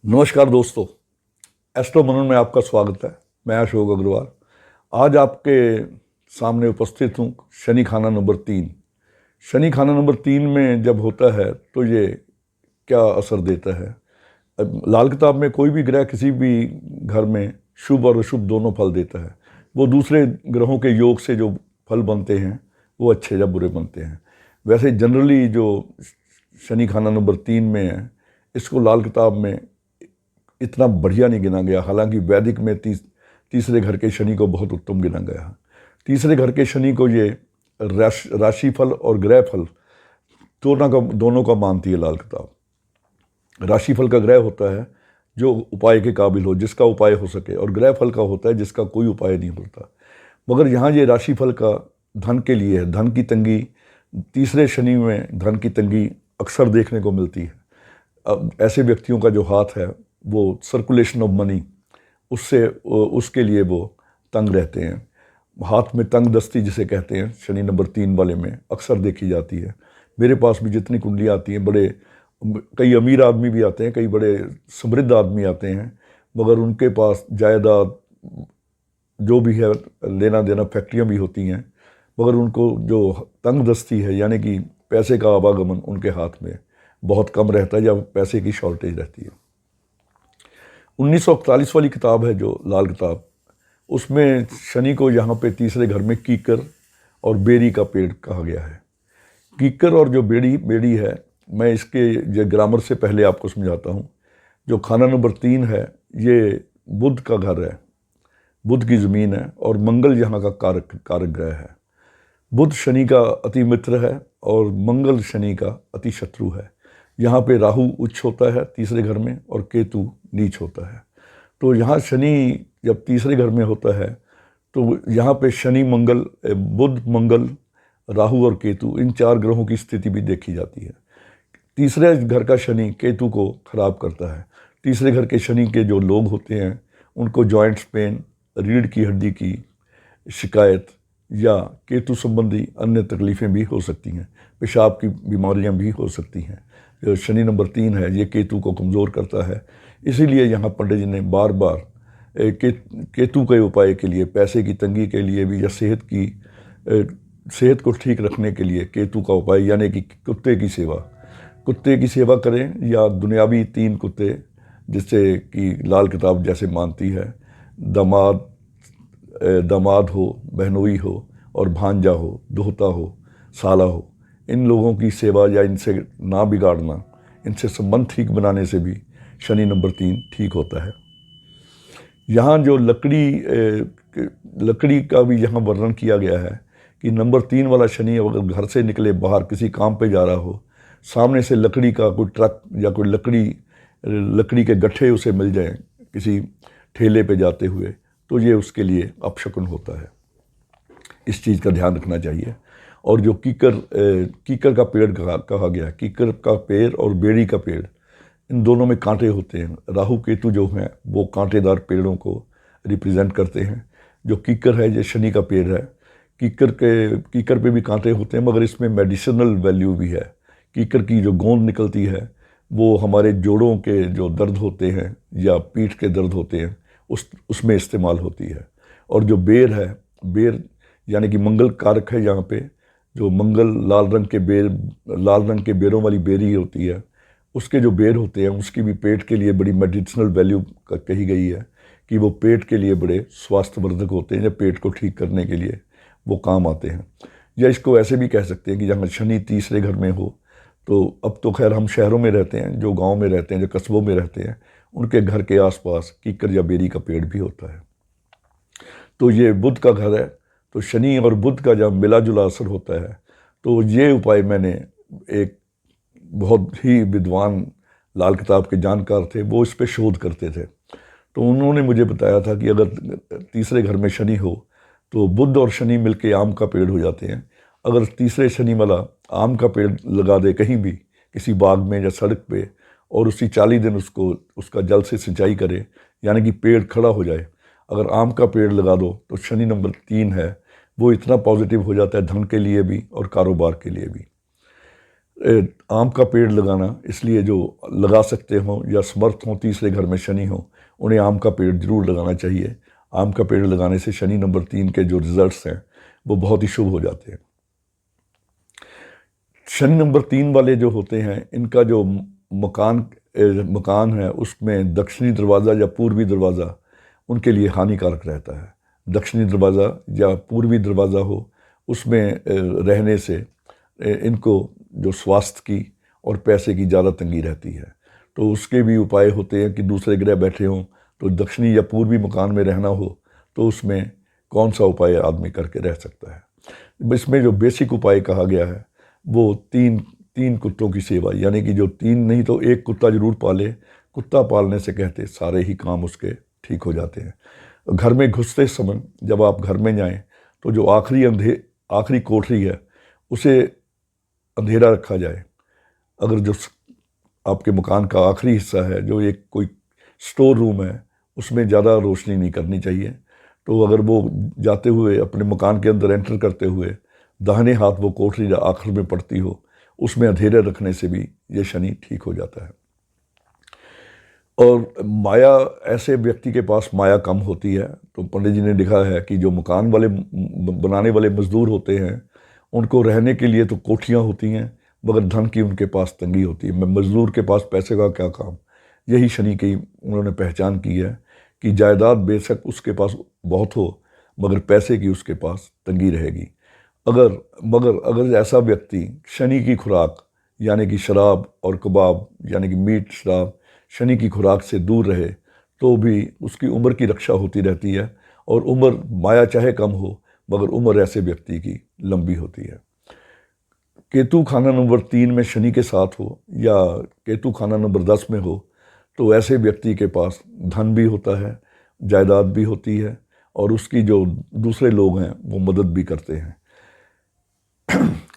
नमस्कार दोस्तों, एस्ट्रो मनन में आपका स्वागत है। मैं अशोक अग्रवाल आज आपके सामने उपस्थित हूँ। शनि खाना नंबर 3। शनि खाना नंबर 3 में जब होता है तो ये क्या असर देता है। अब लाल किताब में कोई भी ग्रह किसी भी घर में शुभ और अशुभ दोनों फल देता है। वो दूसरे ग्रहों के योग से जो फल बनते हैं वो अच्छे या बुरे बनते हैं। वैसे जनरली जो शनि खाना नंबर 3 में है, इसको लाल किताब में इतना बढ़िया नहीं गिना गया। हालांकि वैदिक में तीसरे घर के शनि को बहुत उत्तम गिना गया है। तीसरे घर के शनि को ये राशिफल और ग्रह फल दोनों का मानती है लाल किताब। राशिफल का ग्रह होता है जो उपाय के काबिल हो, जिसका उपाय हो सके, और ग्रह फल का होता है जिसका कोई उपाय नहीं होता। मगर यहाँ ये राशिफल का धन के लिए है। धन की तंगी, तीसरे शनि में धन की तंगी अक्सर देखने को मिलती है। अब ऐसे व्यक्तियों का जो हाथ है वो सर्कुलेशन ऑफ मनी, उसके लिए वो तंग रहते हैं। हाथ में तंग दस्ती जिसे कहते हैं, शनि नंबर 3 वाले में अक्सर देखी जाती है। मेरे पास भी जितनी कुंडलियाँ आती हैं, कई अमीर आदमी भी आते हैं, कई बड़े समृद्ध आदमी आते हैं, मगर उनके पास जायदाद जो भी है, लेना देना, फैक्ट्रियाँ भी होती हैं, मगर उनको जो तंग दस्ती है यानी कि पैसे का आवागमन उनके हाथ में बहुत कम रहता है या पैसे की शॉर्टेज रहती है। 1941 वाली किताब है जो लाल किताब, उसमें शनि को यहाँ पे तीसरे घर में कीकर और बेरी का पेड़ कहा गया है। कीकर और जो बेड़ी है, मैं इसके ग्रामर से पहले आपको समझाता हूँ। जो खाना नंबर 3 है ये बुध का घर है, बुध की ज़मीन है, और मंगल यहाँ का कारक ग्रह है। बुध शनि का अति मित्र है और मंगल शनि का अति शत्रु है। यहाँ पे राहु उच्च होता है तीसरे घर में और केतु नीच होता है। तो यहाँ शनि जब तीसरे घर में होता है तो यहाँ पे शनि मंगल, बुध मंगल, राहु और केतु, इन 4 ग्रहों की स्थिति भी देखी जाती है। तीसरे घर का शनि केतु को खराब करता है। तीसरे घर के शनि के जो लोग होते हैं उनको जॉइंट्स पेन, रीढ़ की हड्डी की शिकायत या केतु संबंधी अन्य तकलीफ़ें भी हो सकती हैं। पेशाब की बीमारियां भी हो सकती हैं। जो शनि नंबर 3 है ये केतु को कमज़ोर करता है। इसीलिए यहाँ पंडित जी ने बार बार केतु के उपाय के लिए, पैसे की तंगी के लिए भी, या सेहत को ठीक रखने के लिए केतु का उपाय यानी कि कुत्ते की सेवा करें, या दुनियावी 3 कुत्ते जिससे कि लाल किताब जैसे मानती है, दामाद हो, बहनोई हो, और भांजा हो, दोहता हो, साला हो, इन लोगों की सेवा या इनसे ना बिगाड़ना, इनसे संबंध ठीक बनाने से भी शनि नंबर 3 ठीक होता है। यहाँ जो लकड़ी का भी यहाँ वर्णन किया गया है कि नंबर 3 वाला शनि अगर घर से निकले, बाहर किसी काम पे जा रहा हो, सामने से लकड़ी का कोई ट्रक या कोई लकड़ी के गट्ठे उसे मिल जाएं किसी ठेले पे जाते हुए, तो ये उसके लिए अपशकुन होता है। इस चीज़ का ध्यान रखना चाहिए। और जो कीकर का पेड़ कहा गया, कीकर का पेड़ और बेड़ी का पेड़, इन दोनों में कांटे होते हैं। राहु केतु जो हैं वो कांटेदार पेड़ों को रिप्रेजेंट करते हैं। जो कीकर है ये शनि का पेड़ है। कीकर पे भी कांटे होते हैं, मगर इसमें मेडिसिनल वैल्यू भी है। कीकर की जो गोंद निकलती है वो हमारे जोड़ों के जो दर्द होते हैं या पीठ के दर्द होते हैं उसमें इस्तेमाल होती है। और जो बेर है, बेर यानी कि मंगल कारक है। यहाँ पे जो मंगल लाल रंग के बेरों वाली बेरी होती है, उसके जो बेर होते हैं उसकी भी पेट के लिए बड़ी मेडिसिनल वैल्यू कही गई है कि वो पेट के लिए बड़े स्वास्थ्यवर्धक होते हैं, या पेट को ठीक करने के लिए वो काम आते हैं। या इसको ऐसे भी कह सकते हैं कि जहाँ शनि तीसरे घर में हो, तो अब तो खैर हम शहरों में रहते हैं, जो गांव में रहते हैं, जो कस्बों में रहते हैं, उनके घर के आसपास कीकर या बेरी का पेड़ भी होता है। तो ये बुध का घर है, तो शनि और बुध का जब मिला जुला असर होता है, तो ये उपाय मैंने एक बहुत ही विद्वान लाल किताब के जानकार थे, वो इस पे शोध करते थे, तो उन्होंने मुझे बताया था कि अगर तीसरे घर में शनि हो तो बुध और शनि मिलके आम का पेड़ हो जाते हैं। अगर तीसरे शनि वाला आम का पेड़ लगा दे कहीं भी, किसी बाग में या सड़क पे, और उसी 40 दिन उसका जल से सिंचाई करे, यानी कि पेड़ खड़ा हो जाए। अगर आम का पेड़ लगा दो तो शनि नंबर 3 है वो इतना पॉजिटिव हो जाता है, धन के लिए भी और कारोबार के लिए भी। आम का पेड़ लगाना, इसलिए जो लगा सकते हों या समर्थ हों, तीसरे घर में शनि हो, उन्हें आम का पेड़ जरूर लगाना चाहिए। आम का पेड़ लगाने से शनि नंबर 3 के जो रिजल्ट्स हैं वो बहुत ही शुभ हो जाते हैं। शनि नंबर 3 वाले जो होते हैं, इनका जो मकान है उसमें दक्षिणी दरवाज़ा या पूर्वी दरवाज़ा उनके लिए हानिकारक रहता है। दक्षिणी दरवाज़ा या पूर्वी दरवाज़ा हो, उसमें रहने से इनको जो स्वास्थ्य की और पैसे की ज़्यादा तंगी रहती है। तो उसके भी उपाय होते हैं कि दूसरे ग्रह बैठे हों तो दक्षिणी या पूर्वी मकान में रहना हो तो उसमें कौन सा उपाय आदमी करके रह सकता है। इसमें जो बेसिक उपाय कहा गया है वो तीन कुत्तों की सेवा, यानी कि जो 3 नहीं तो 1 कुत्ता जरूर पाले। कुत्ता पालने से कहते सारे ही काम उसके ठीक हो जाते हैं। घर में घुसते समय जब आप घर में जाएं तो जो आखिरी कोठरी है उसे अंधेरा रखा जाए। अगर जो आपके मकान का आखिरी हिस्सा है, जो एक कोई स्टोर रूम है, उसमें ज़्यादा रोशनी नहीं करनी चाहिए। तो अगर वो जाते हुए अपने मकान के अंदर एंटर करते हुए दाहिने हाथ वो कोठरी आखिर में पड़ती हो, उसमें अंधेरे रखने से भी ये शनि ठीक हो जाता है। और माया, ऐसे व्यक्ति के पास माया कम होती है। तो पंडित जी ने लिखा है कि जो मकान वाले बनाने वाले मजदूर होते हैं उनको रहने के लिए तो कोठियाँ होती हैं, मगर धन की उनके पास तंगी होती है। मजदूर के पास पैसे का क्या काम। यही शनि की उन्होंने पहचान की है कि जायदाद बेशक उसके पास बहुत हो मगर पैसे की उसके पास तंगी रहेगी। अगर ऐसा व्यक्ति शनि की खुराक यानी कि शराब और कबाब यानी कि मीट शराब शनि की खुराक से दूर रहे तो भी उसकी उम्र की रक्षा होती रहती है। और उम्र माया चाहे कम हो मगर उम्र ऐसे व्यक्ति की लंबी होती है। केतु खाना नंबर 3 में शनि के साथ हो या केतु खाना नंबर 10 में हो तो ऐसे व्यक्ति के पास धन भी होता है, जायदाद भी होती है और उसकी जो दूसरे लोग हैं वो मदद भी करते हैं।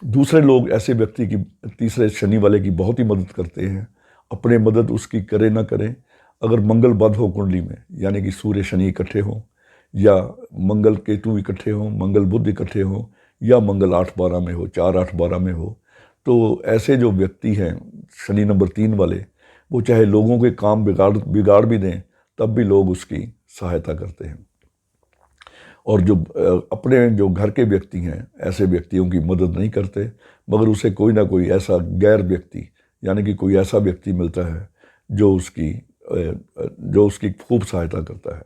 दूसरे लोग ऐसे व्यक्ति की, तीसरे शनि वाले की बहुत ही मदद करते हैं। अपने मदद उसकी करे ना करें, अगर मंगल बद हो कुंडली में, यानी कि सूर्य शनि इकट्ठे हों या मंगल केतु इकट्ठे हों, मंगल बुध इकट्ठे हों या मंगल 8-12 में हो, 4-8-12 में हो, तो ऐसे जो व्यक्ति हैं शनि नंबर 3 वाले, वो चाहे लोगों के काम बिगाड़ भी दें तब भी लोग उसकी सहायता करते हैं। और जो अपने जो घर के व्यक्ति हैं ऐसे व्यक्तियों की मदद नहीं करते, मगर उसे कोई ना कोई ऐसा गैर व्यक्ति यानी कि कोई ऐसा व्यक्ति मिलता है जो उसकी खूब सहायता करता है।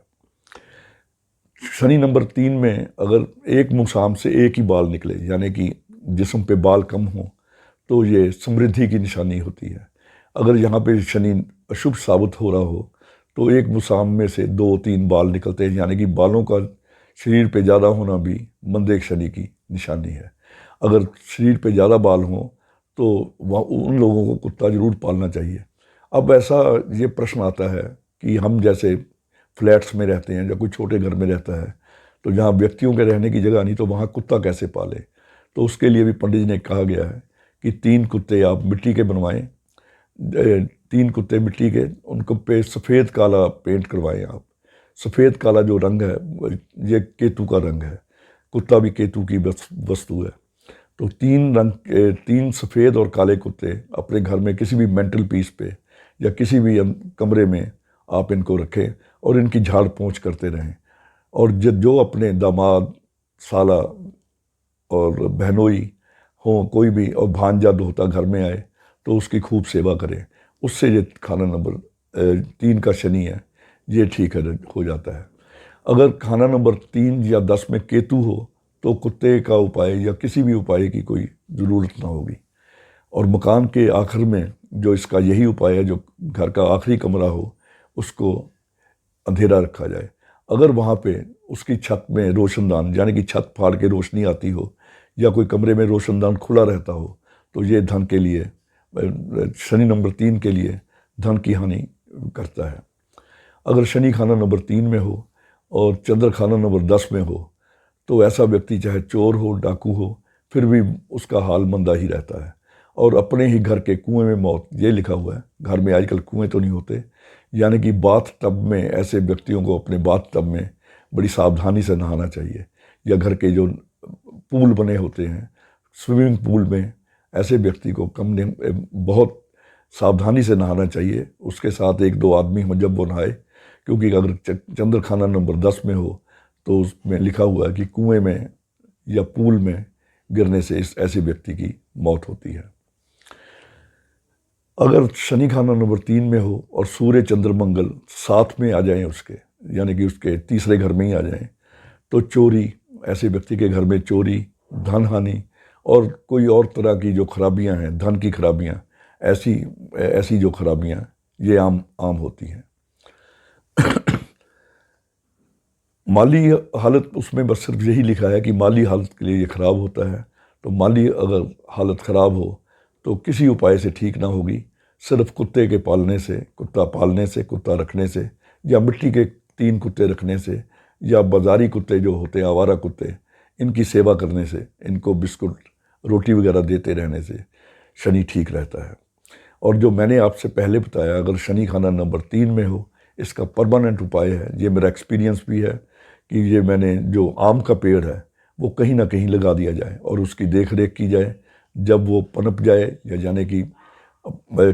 शनि नंबर 3 में अगर एक मुसाम से एक ही बाल निकले यानी कि जिस्म पे बाल कम हो तो ये समृद्धि की निशानी होती है। अगर यहाँ पे शनि अशुभ साबित हो रहा हो तो एक मुसाम में से 2-3 बाल निकलते हैं, यानी कि बालों का शरीर पे ज़्यादा होना भी मंदे शनि की निशानी है। अगर शरीर पे ज़्यादा बाल हों तो वह उन लोगों को कुत्ता जरूर पालना चाहिए। अब ऐसा ये प्रश्न आता है कि हम जैसे फ्लैट्स में रहते हैं या कोई छोटे घर में रहता है तो जहाँ व्यक्तियों के रहने की जगह नहीं तो वहाँ कुत्ता कैसे पाले। तो उसके लिए भी पंडित जी ने कहा गया है कि 3 कुत्ते आप मिट्टी के बनवाएं, 3 कुत्ते मिट्टी के, उनको पे सफ़ेद काला पेंट करवाएं आप। सफ़ेद काला जो रंग है ये केतु का रंग है, कुत्ता भी केतु की वस्तु है। तो 3 सफ़ेद और काले कुत्ते अपने घर में किसी भी मेंटल पीस पे या किसी भी कमरे में आप इनको रखें और इनकी झाड़ पोंछ करते रहें। और जो अपने दामाद, साला और बहनोई हो कोई भी और भांजा दोहता घर में आए तो उसकी खूब सेवा करें। उससे ये खाना नंबर 3 का शनि है ये ठीक हो जाता है। अगर खाना नंबर 3 या 10 में केतु हो तो कुत्ते का उपाय या किसी भी उपाय की कोई ज़रूरत ना होगी। और मकान के आखिर में जो इसका यही उपाय है, जो घर का आखिरी कमरा हो उसको अंधेरा रखा जाए। अगर वहाँ पे उसकी छत में रोशनदान यानी कि छत फाड़ के रोशनी आती हो या कोई कमरे में रोशनदान खुला रहता हो तो ये धन के लिए, शनि नंबर 3 के लिए धन की हानि करता है। अगर शनि खाना नंबर 3 में हो और चंद्र खाना नंबर 10 में हो तो ऐसा व्यक्ति चाहे चोर हो, डाकू हो, फिर भी उसका हाल मंदा ही रहता है। और अपने ही घर के कुएं में मौत, ये लिखा हुआ है। घर में आजकल कुएं तो नहीं होते, यानी कि बाथ टब में ऐसे व्यक्तियों को अपने बाथ टब में बड़ी सावधानी से नहाना चाहिए। या घर के जो पूल बने होते हैं, स्विमिंग पूल में ऐसे व्यक्ति को बहुत सावधानी से नहाना चाहिए। उसके साथ 1-2 आदमी हो जब वो नहाए, क्योंकि अगर चंद्रखाना नंबर 10 में हो तो उसमें लिखा हुआ है कि कुएं में या पूल में गिरने से इस ऐसे व्यक्ति की मौत होती है। अगर शनि खाना नंबर 3 में हो और सूर्य चंद्र मंगल साथ में आ जाएं उसके, यानी कि उसके तीसरे घर में ही आ जाएं, तो चोरी, ऐसे व्यक्ति के घर में चोरी, धन हानि और कोई और तरह की जो खराबियां हैं, धन की खराबियां, ऐसी जो खराबियां ये आम होती हैं। माली हालत उसमें बस सिर्फ यही लिखा है कि माली हालत के लिए ये ख़राब होता है। तो माली अगर हालत ख़राब हो तो किसी उपाय से ठीक ना होगी। सिर्फ कुत्ते के पालने से, कुत्ता पालने से, कुत्ता रखने से, या मिट्टी के 3 कुत्ते रखने से, या बाज़ारी कुत्ते जो होते हैं, आवारा कुत्ते, इनकी सेवा करने से, इनको बिस्कुट रोटी वगैरह देते रहने से शनि ठीक रहता है। और जो मैंने आपसे पहले बताया, अगर शनि खाना नंबर 3 में हो, इसका परमानेंट उपाय है, ये मेरा एक्सपीरियंस भी है कि ये मैंने जो आम का पेड़ है वो कहीं ना कहीं लगा दिया जाए और उसकी देख रेख की जाए। जब वो पनप जाए या जाने कि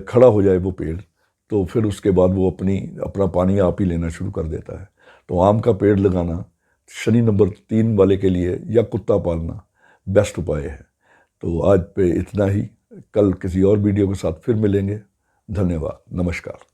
खड़ा हो जाए वो पेड़, तो फिर उसके बाद वो अपना पानी आप ही लेना शुरू कर देता है। तो आम का पेड़ लगाना शनि नंबर 3 वाले के लिए, या कुत्ता पालना बेस्ट उपाय है। तो आज पे इतना ही, कल किसी और वीडियो के साथ फिर मिलेंगे। धन्यवाद, नमस्कार।